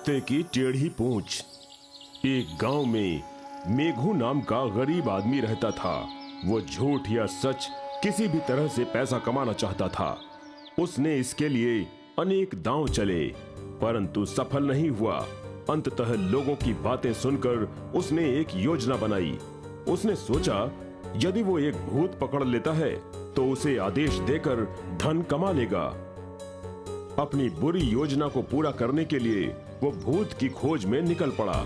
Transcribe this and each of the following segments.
कुत्ते की टेढ़ी पूंछ। एक गांव में मेघू नाम का गरीब आदमी रहता था। वो झूठ या सच किसी भी तरह से पैसा कमाना चाहता था। उसने इसके लिए अनेक दांव चले, परंतु सफल नहीं हुआ। अंततः लोगों की बातें सुनकर उसने एक योजना बनाई। उसने सोचा, यदि वो एक भूत पकड़ लेता है तो उसे आदेश देकर धन कमा लेगा। अपनी बुरी योजना को पूरा करने के लिए वो भूत की खोज में निकल पड़ा,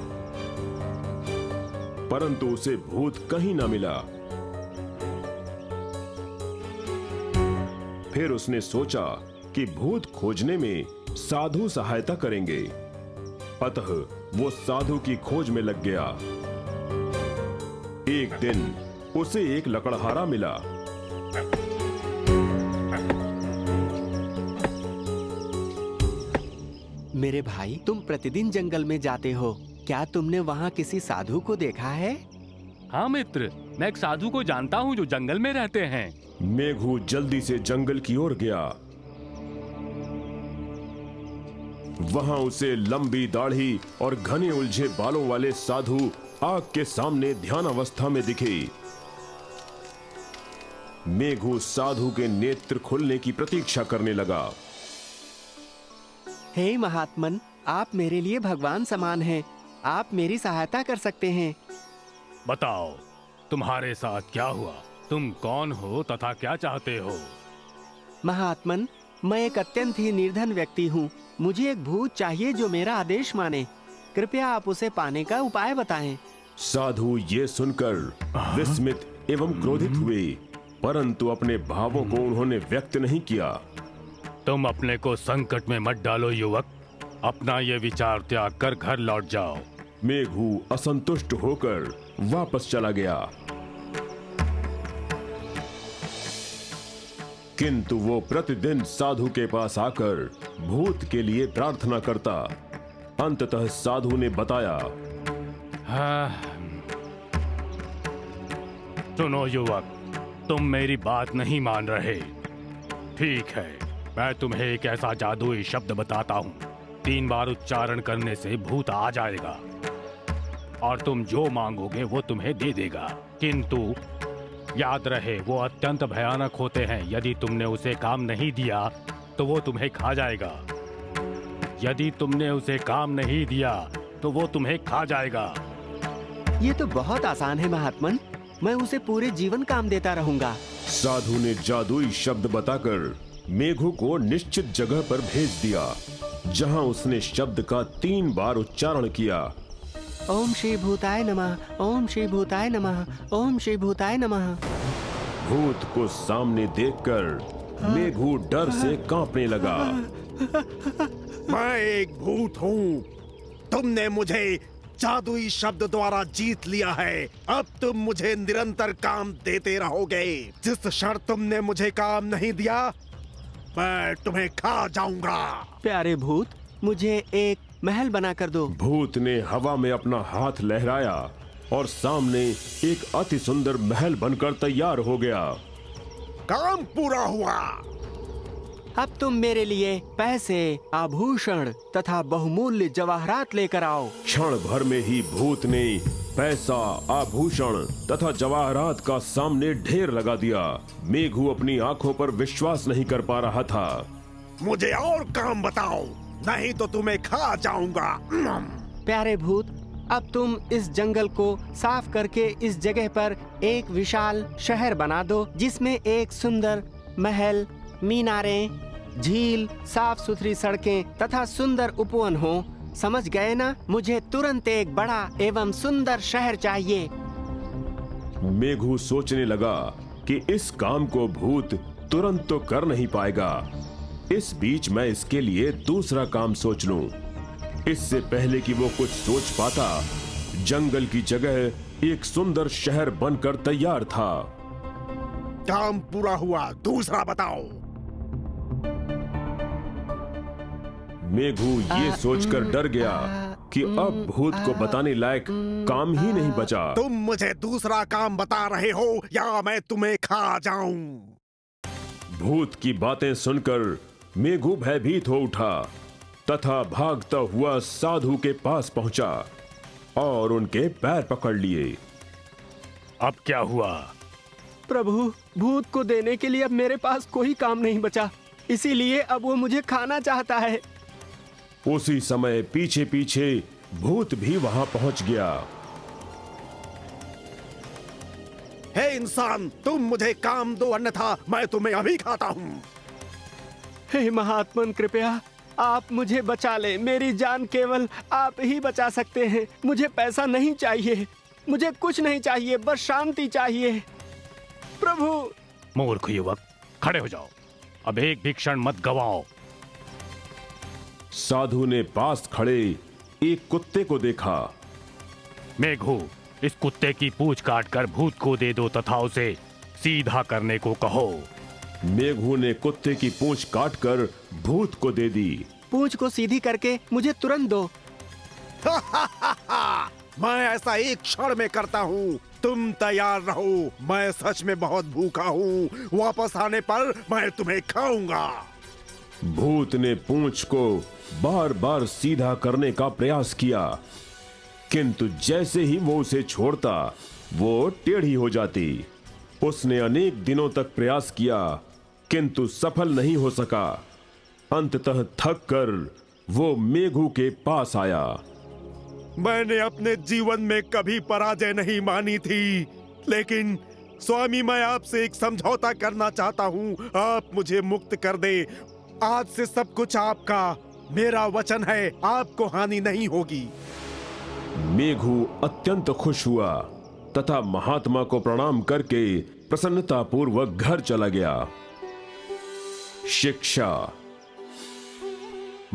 परंतु उसे भूत कहीं ना मिला। फिर उसने सोचा कि भूत खोजने में साधु सहायता करेंगे, अतः वो साधु की खोज में लग गया। एक दिन उसे एक लकड़हारा मिला। मेरे भाई, तुम प्रतिदिन जंगल में जाते हो, क्या तुमने वहाँ किसी साधु को देखा है? हाँ मित्र, मैं एक साधु को जानता हूँ जो जंगल में रहते हैं। मेघू जल्दी से जंगल की ओर गया। वहां उसे लंबी दाढ़ी और घने उलझे बालों वाले साधु आग के सामने ध्यान अवस्था में दिखे। मेघू साधु के नेत्र खुलने की प्रतीक्षा करने लगा। हे महात्मन, आप मेरे लिए भगवान समान हैं। आप मेरी सहायता कर सकते हैं। बताओ, तुम्हारे साथ क्या हुआ? तुम कौन हो तथा क्या चाहते हो? महात्मन, मैं एक अत्यंत ही निर्धन व्यक्ति हूँ। मुझे एक भूत चाहिए जो मेरा आदेश माने। कृपया आप उसे पाने का उपाय बताएं। साधु ये सुनकर विस्मित एवं क्रोधित हुए, परंतु अपने भावों को उन्होंने व्यक्त नहीं किया। तुम अपने को संकट में मत डालो युवक, अपना ये विचार त्याग कर घर लौट जाओ। मेघू असंतुष्ट होकर वापस चला गया, किंतु वो प्रतिदिन साधु के पास आकर भूत के लिए प्रार्थना करता। अंततः साधु ने बताया, सुनो युवक, तुम मेरी बात नहीं मान रहे। ठीक है, मैं तुम्हें एक ऐसा जादुई शब्द बताता हूँ। 3 बार उच्चारण करने से भूत आ जाएगा और तुम जो मांगोगे वो तुम्हें दे देगा। किंतु याद रहे, वो अत्यंत भयानक होते हैं। यदि तुमने उसे काम नहीं दिया तो वो तुम्हें खा जाएगा। यदि तुमने उसे काम नहीं दिया तो वो तुम्हें खा जाएगा। ये तो बहुत आसान है महात्मन, मैं उसे पूरे जीवन काम देता रहूंगा। साधु ने जादुई शब्द बताकर मेघू को निश्चित जगह पर भेज दिया, जहां उसने शब्द का 3 बार उच्चारण किया। ओम श्री भूताय नमः, ओम श्री भूताय नमः, ओम श्री भूताय नमः। भूत को सामने देखकर मेघू डर से कांपने लगा। मैं एक भूत हूँ। तुमने मुझे जादुई शब्द द्वारा जीत लिया है। अब तुम मुझे निरंतर काम देते रहोगे। जिस क्षण तुमने मुझे काम नहीं दिया, मैं तुम्हें खा जाऊंगा। प्यारे भूत, मुझे एक महल बना कर दो। भूत ने हवा में अपना हाथ लहराया और सामने एक अति सुंदर महल बनकर तैयार हो गया। काम पूरा हुआ। अब तुम मेरे लिए पैसे, आभूषण तथा बहुमूल्य जवाहरात लेकर आओ। क्षण भर में ही भूत ने पैसा, आभूषण तथा जवाहरात का सामने ढेर लगा दिया। मेघू अपनी आंखों पर विश्वास नहीं कर पा रहा था। मुझे और काम बताओ, नहीं तो तुम्हें खा जाऊंगा। प्यारे भूत, अब तुम इस जंगल को साफ करके इस जगह पर एक विशाल शहर बना दो, जिसमें एक सुंदर महल, मीनारें, झील, साफ सुथरी सड़कें तथा सुंदर उपवन हो। समझ गए ना? मुझे तुरंत एक बड़ा एवं सुंदर शहर चाहिए। मेघू सोचने लगा कि इस काम को भूत तुरंत तो कर नहीं पाएगा। इस बीच मैं इसके लिए दूसरा काम सोच लूं। इससे पहले कि वो कुछ सोच पाता, जंगल की जगह एक सुंदर शहर बनकर तैयार था। काम पूरा हुआ, दूसरा बताओ। मेघू ये सोचकर डर गया कि अब भूत को बताने लायक काम ही नहीं बचा। तुम मुझे दूसरा काम बता रहे हो या मैं तुम्हें खा जाऊं? भूत की बातें सुनकर मेघू भयभीत हो उठा। तथा भागता हुआ साधु के पास पहुंचा और उनके पैर पकड़ लिए। अब क्या हुआ? प्रभु, भूत को देने के लिए अब मेरे पास कोई काम नहीं बचा, इसीलिए अब वो मुझे खाना चाहता है। उसी समय पीछे पीछे भूत भी वहां पहुंच गया। हे इंसान, तुम मुझे काम दो, अन्यथा मैं तुम्हें अभी खाता हूँ। हे महात्मन, कृपया आप मुझे बचा ले। मेरी जान केवल आप ही बचा सकते हैं। मुझे पैसा नहीं चाहिए, मुझे कुछ नहीं चाहिए, बस शांति चाहिए। प्रभु। मूर्ख युवक, खड़े हो जाओ, अब एक भी क्षण मत गवाओ। साधु ने पास खड़े एक कुत्ते को देखा। मेघू, इस कुत्ते की पूंछ काटकर भूत को दे दो तथा उसे सीधा करने को कहो। मेघू ने कुत्ते की पूंछ काटकर भूत को दे दी। पूंछ को सीधी करके मुझे तुरंत दो। मैं ऐसा एक क्षण में करता हूँ, तुम तैयार रहो। मैं सच में बहुत भूखा हूँ, वापस आने पर मैं तुम्हें खाऊंगा। भूत ने पूंछ को बार बार सीधा करने का प्रयास किया, किंतु जैसे ही वो उसे छोड़ता वो टेढ़ी हो जाती। उसने अनेक दिनों तक प्रयास किया, किंतु सफल नहीं हो सका। अंततः थक कर वो मेघू के पास आया। मैंने अपने जीवन में कभी पराजय नहीं मानी थी, लेकिन स्वामी, मैं आपसे एक समझौता करना चाहता हूँ। आप मुझे मुक्त कर दे। आज से सब कुछ आपका। मेरा वचन है, आपको हानि नहीं होगी। मेघू अत्यंत खुश हुआ तथा महात्मा को प्रणाम करके प्रसन्नता पूर्वक घर चला गया। शिक्षा।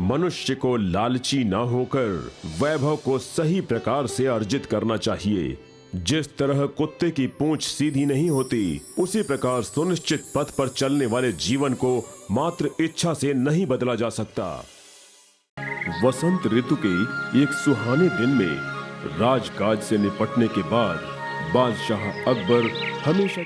मनुष्य को लालची ना होकर वैभव को सही प्रकार से अर्जित करना चाहिए। जिस तरह कुत्ते की पूंछ सीधी नहीं होती, उसी प्रकार सुनिश्चित पथ पर चलने वाले जीवन को मात्र इच्छा से नहीं बदला जा सकता। वसंत ऋतु के एक सुहाने दिन में राजकाज से निपटने के बाद बादशाह अकबर हमेशा